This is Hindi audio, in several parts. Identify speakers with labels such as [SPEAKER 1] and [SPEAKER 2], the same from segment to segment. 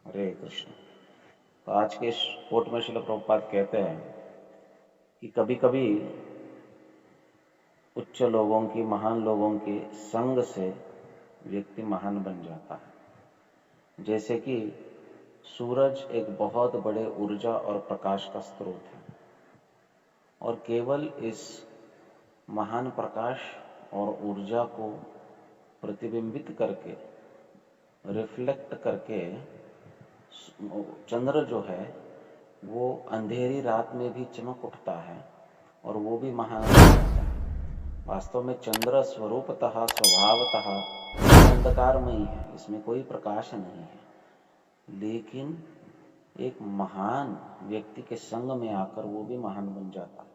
[SPEAKER 1] हरे कृष्ण। तो आज के इस कोट में श्रील प्रभुपाद कहते हैं कि कभी कभी उच्च लोगों की, महान लोगों के संग से व्यक्ति महान बन जाता है। जैसे कि सूरज एक बहुत बड़े ऊर्जा और प्रकाश का स्रोत है, और केवल इस महान प्रकाश और ऊर्जा को प्रतिबिंबित करके, रिफ्लेक्ट करके चंद्र जो है वो अंधेरी रात में भी चमक उठता है और वो भी महान बन जाता है। वास्तव में चंद्र स्वरूपतः, स्वभावतः अंधकारमयी है, इसमें कोई प्रकाश नहीं है, लेकिन एक महान व्यक्ति के संग में आकर वो भी महान बन जाता है।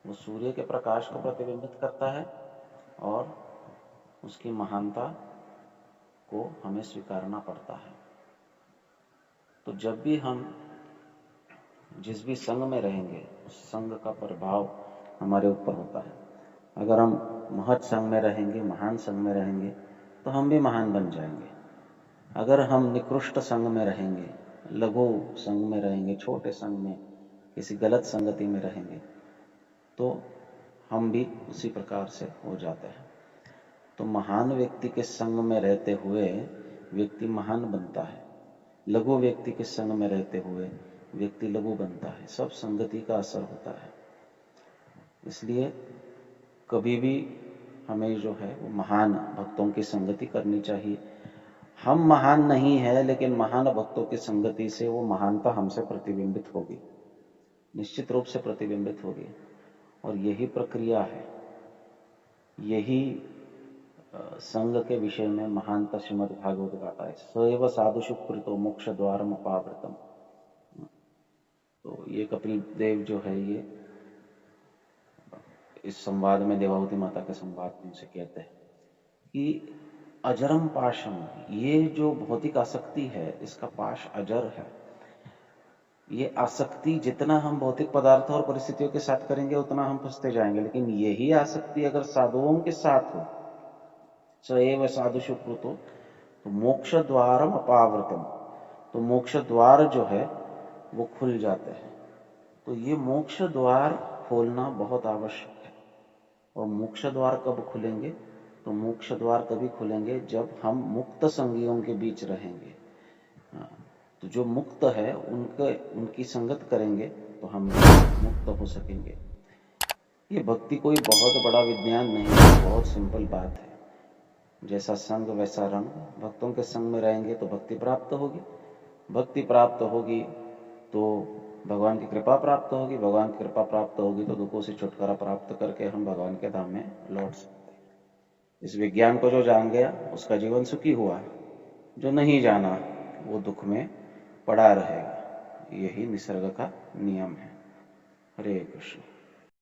[SPEAKER 1] वो सूर्य के प्रकाश को प्रतिबिंबित करता है और उसकी महानता को हमें स्वीकारना पड़ता है। तो जब भी हम जिस भी संग में रहेंगे, उस संग का प्रभाव हमारे ऊपर होता है। अगर हम महत संग में रहेंगे, महान संग में रहेंगे, तो हम भी महान बन जाएंगे। अगर हम निकृष्ट संग में रहेंगे, लघु संग में रहेंगे, छोटे संग में, किसी गलत संगति में रहेंगे, तो हम भी उसी प्रकार से हो जाते हैं। तो महान व्यक्ति के संग में रहते हुए व्यक्ति महान बनता है, लघु व्यक्ति के संग में रहते हुए व्यक्ति लघु बनता है। सब संगति का असर होता है। इसलिए कभी भी हमें जो है वो महान भक्तों की संगति करनी चाहिए। हम महान नहीं है, लेकिन महान भक्तों की संगति से वो महानता हमसे प्रतिबिंबित होगी, निश्चित रूप से प्रतिबिंबित होगी। और यही प्रक्रिया है, यही संग के विषय में महानता श्रीमद् भागवत गाता है। सएव साधुषु कृतो मोक्ष द्वारम अपावृतम। तो ये कपिल देव जो है, ये इस संवाद में देवाहुति माता के संवाद में उनसे कहते हैं कि अजरम पाशम, ये जो भौतिक आसक्ति है, इसका पाश अजर है। ये आसक्ति जितना हम भौतिक पदार्थों और परिस्थितियों के साथ करेंगे उतना हम फंसते जाएंगे, लेकिन यही आसक्ति अगर साधुओं के साथ हो, सएव साधुषु कृतो, तो मोक्ष द्वारम अपावृतम, तो मोक्ष द्वार जो है वो खुल जाते हैं। तो ये मोक्ष द्वार खोलना बहुत आवश्यक है। और मोक्ष द्वार कब खुलेंगे? तो मोक्ष द्वार तभी खुलेंगे जब हम मुक्त संगियों के बीच रहेंगे। तो जो मुक्त है उनकी संगत करेंगे तो हम मुक्त हो सकेंगे। ये भक्ति कोई बहुत बड़ा विज्ञान नहीं है, बहुत सिंपल बात है। जैसा संग वैसा रंग। भक्तों के संग में रहेंगे तो भक्ति प्राप्त होगी, भक्ति प्राप्त होगी तो भगवान की कृपा प्राप्त होगी, भगवान की कृपा प्राप्त होगी तो दुखों से छुटकारा प्राप्त करके हम भगवान के धाम में लौट सकते हैं। इस विज्ञान को जो जान गया उसका जीवन सुखी हुआ, जो नहीं जाना वो दुख में पड़ा रहेगा। यही निसर्ग का नियम है। हरे कृष्ण।